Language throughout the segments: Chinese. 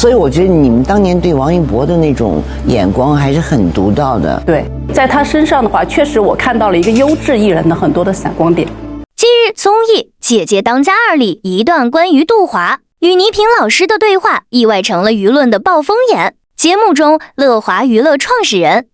所以我觉得你们当年对王一博的那种眼光还是很独到的。对，在他身上的话，确实我看到了一个优质艺人的很多的闪光点。近日综艺《姐姐当家2》里一段关于杜华与倪萍老师的对话，意外成了舆论的暴风眼。节目中，乐华娱乐创始人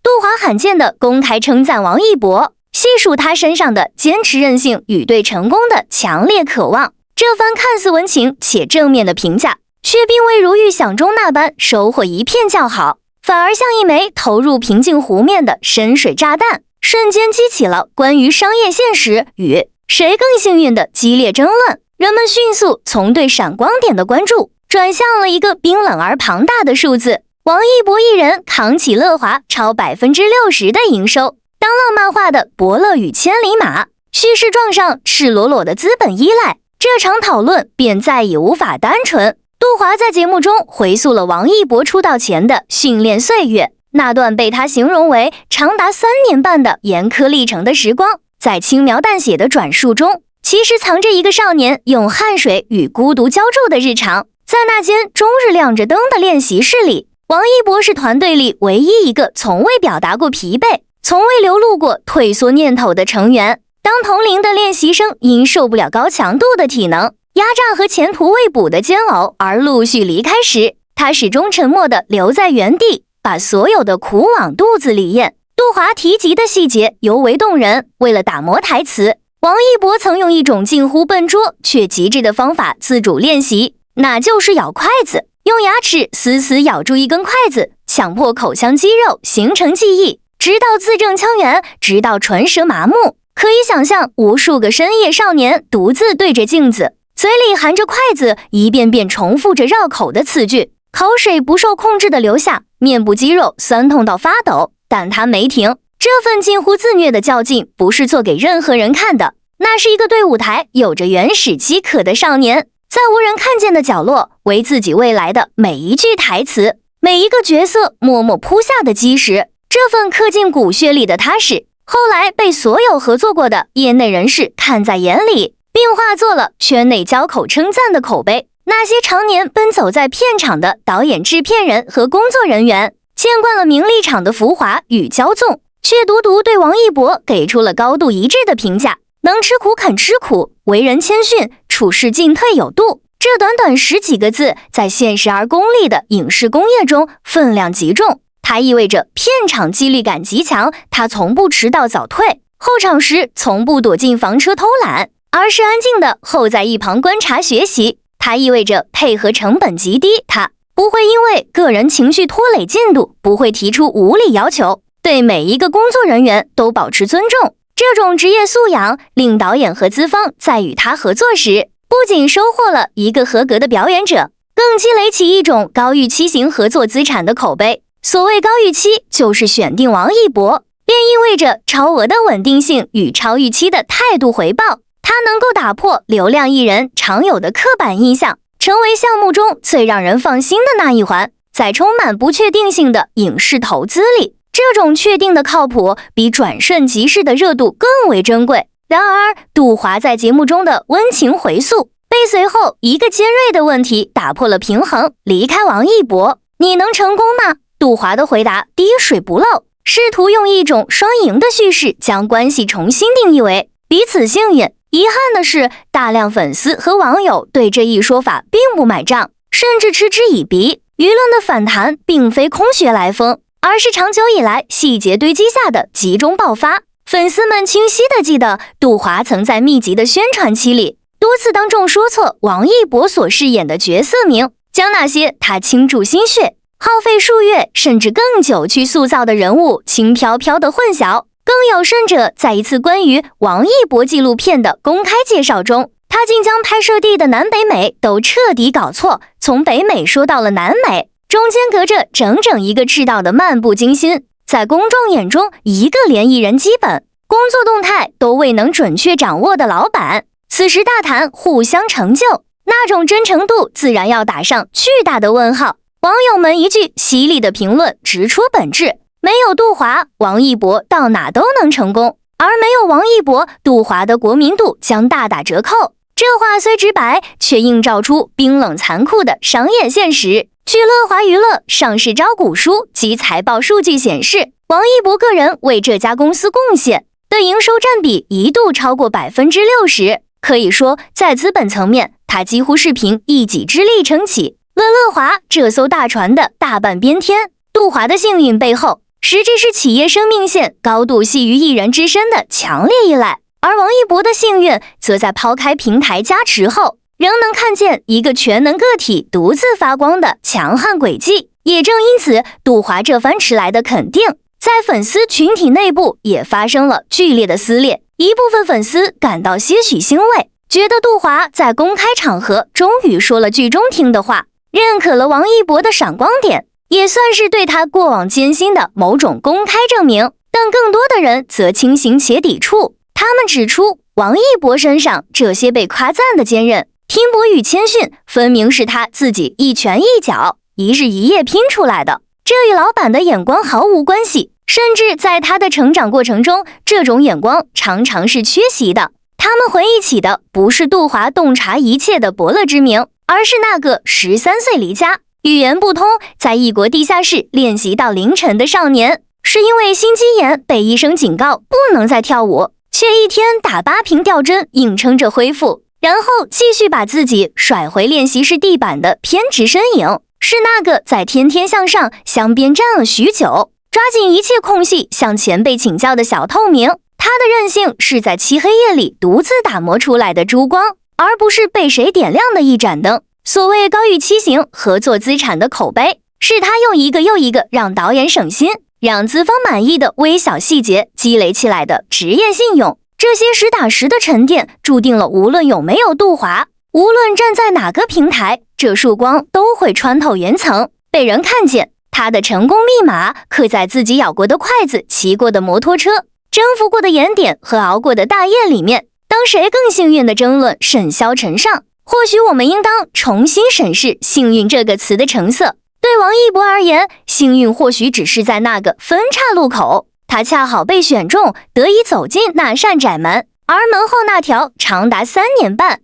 杜华罕见的公开称赞王一博，细数他身上的坚持韧性与对成功的强烈渴望。这番看似温情且正面的评价，却并未如预想中那般收获一片叫好，反而像一枚投入平静湖面的深水炸弹，瞬间激起了关于商业现实与谁更幸运的激烈争论。人们迅速从对闪光点的关注转向了一个冰冷而庞大的数字：王一博一人扛起乐华超60%的营收。当浪漫化的伯乐与千里马叙事撞上赤裸裸的资本依赖，这场讨论便再也无法单纯。杜华在节目中回溯了王一博出道前的训练岁月，那段被他形容为长达3年半的严苛历程的时光，在轻描淡写的转述中，其实藏着一个少年用汗水与孤独浇筑的日常。在那间终日亮着灯的练习室里，王一博是团队里唯一一个从未表达过疲惫，从未流露过退缩念头的成员。当同龄的练习生因受不了高强度的体能压榨和前途未卜的煎熬而陆续离开时，他始终沉默地留在原地，把所有的苦往肚子里咽。杜华提及的细节尤为动人。为了打磨台词，王一博曾用一种近乎笨拙却极致的方法自主练习，那就是咬筷子，用牙齿死死咬住一根筷子，强迫口腔肌肉形成记忆，直到字正腔圆，直到唇舌麻木。可以想象无数个深夜少年独自对着镜子，嘴里含着筷子，一遍遍重复着绕口的词句，口水不受控制地流下，面部肌肉酸痛到发抖，但他没停。这份近乎自虐的较劲不是做给任何人看的，那是一个对舞台有着原始饥渴的少年，在无人看见的角落，为自己未来的每一句台词、每一个角色默默铺下的基石。这份刻进骨血里的踏实，后来被所有合作过的业内人士看在眼里，并化作了圈内交口称赞的口碑。那些常年奔走在片场的导演、制片人和工作人员，见惯了名利场的浮华与骄纵，却独独对王一博给出了高度一致的评价：能吃苦肯吃苦，为人谦逊，处事进退有度。这短短10几个字，在现实而功利的影视工业中分量极重。它意味着片场纪律感极强，他从不迟到早退，候场时从不躲进房车偷懒，而是安静的候在一旁观察学习。它意味着配合成本极低，他不会因为个人情绪拖累进度，不会提出无理要求，对每一个工作人员都保持尊重。这种职业素养令导演和资方在与他合作时，不仅收获了一个合格的表演者，更积累起一种高预期型合作资产的口碑。所谓高预期，就是选定王一博，便意味着超额的稳定性与超预期的态度回报。他能够打破流量艺人常有的刻板印象，成为项目中最让人放心的那一环。在充满不确定性的影视投资里，这种确定的靠谱比转瞬即逝的热度更为珍贵。然而，杜华在节目中的温情回溯，被随后一个尖锐的问题打破了平衡：离开王一博，你能成功吗？杜华的回答滴水不漏，试图用一种双赢的叙事将关系重新定义为彼此幸运。遗憾的是，大量粉丝和网友对这一说法并不买账，甚至嗤之以鼻。舆论的反弹并非空穴来风，而是长久以来细节堆积下的集中爆发。粉丝们清晰地记得，杜华曾在密集的宣传期里多次当众说错王一博所饰演的角色名，将那些他倾注心血、耗费数月甚至更久去塑造的人物轻飘飘的混淆。更有甚者，在一次关于王一博纪录片的公开介绍中，他竟将拍摄地的南北美都彻底搞错，从北美说到了南美，中间隔着整整一个赤道的漫不经心。在公众眼中，一个连艺人基本工作动态都未能准确掌握的老板，此时大谈互相成就，那种真诚度自然要打上巨大的问号。网友们一句犀利的评论直戳本质：没有杜华，王一博到哪都能成功；而没有王一博，杜华的国民度将大打折扣。这话虽直白，却映照出冰冷残酷的商业现实。据乐华娱乐上市招股书及财报数据显示，王一博个人为这家公司贡献的营收占比一度超过 60%， 可以说在资本层面，他几乎是凭一己之力撑起乐华这艘大船的大半边天。杜华的幸运背后，实质是企业生命线高度系于一人之身的强烈依赖，而王一博的幸运则在抛开平台加持后，仍能看见一个全能个体独自发光的强悍轨迹。也正因此，杜华这番迟来的肯定，在粉丝群体内部也发生了剧烈的撕裂。一部分粉丝感到些许欣慰，觉得杜华在公开场合终于说了句中听的话，认可了王一博的闪光点，也算是对他过往艰辛的某种公开证明。但更多的人则轻行且抵触，他们指出王一博身上这些被夸赞的坚韧、拼搏与谦逊，分明是他自己一拳一脚、一日一夜拼出来的，这与老板的眼光毫无关系。甚至在他的成长过程中，这种眼光常常是缺席的。他们回忆起的不是杜华洞察一切的伯乐之名，而是那个13岁离家、语言不通，在异国地下室练习到凌晨的少年。是因为心肌炎被医生警告不能再跳舞，却一天打8瓶吊针硬撑着恢复，然后继续把自己甩回练习室地板的偏执身影。是那个在天天向上镶边站了许久，抓紧一切空隙向前辈请教的小透明。他的韧性是在漆黑夜里独自打磨出来的珠光，而不是被谁点亮的一盏灯。所谓高于期行合作资产的口碑，是他用一个又一个让导演省心、让资方满意的微小细节积累起来的职业信用。这些实打实的沉淀，注定了无论有没有杜华，无论站在哪个平台，这束光都会穿透云层，被人看见。他的成功密码刻在自己咬过的筷子、骑过的摩托车、征服过的盐点和熬过的大夜里面。当谁更幸运的争论甚嚣尘上，或许我们应当重新审视幸运这个词的成色。对王一博而言，幸运或许只是在那个分岔路口，他恰好被选中，得以走进那扇窄门，而门后那条长达3年半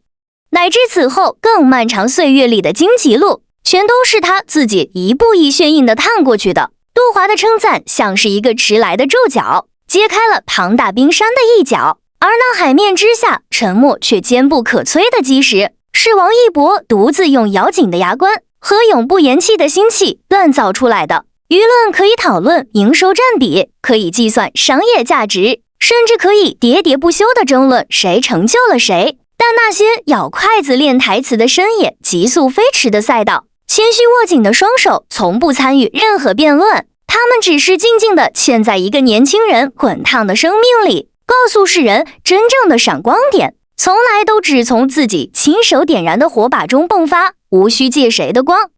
乃至此后更漫长岁月里的荆棘路，全都是他自己一步一血印地探过去的。杜华的称赞像是一个迟来的注脚，揭开了庞大冰山的一角，而那海面之下沉默却坚不可摧的基石，是王一博独自用咬紧的牙关和永不言弃的心气锻造出来的。舆论可以讨论营收占比，可以计算商业价值，甚至可以喋喋不休地争论谁成就了谁。但那些咬筷子练台词的深夜急速飞驰的赛道，谦虚握紧的双手从不参与任何辩论，他们只是静静地嵌在一个年轻人滚烫的生命里，告诉世人真正的闪光点从来都只从自己亲手点燃的火把中迸发，无需借谁的光。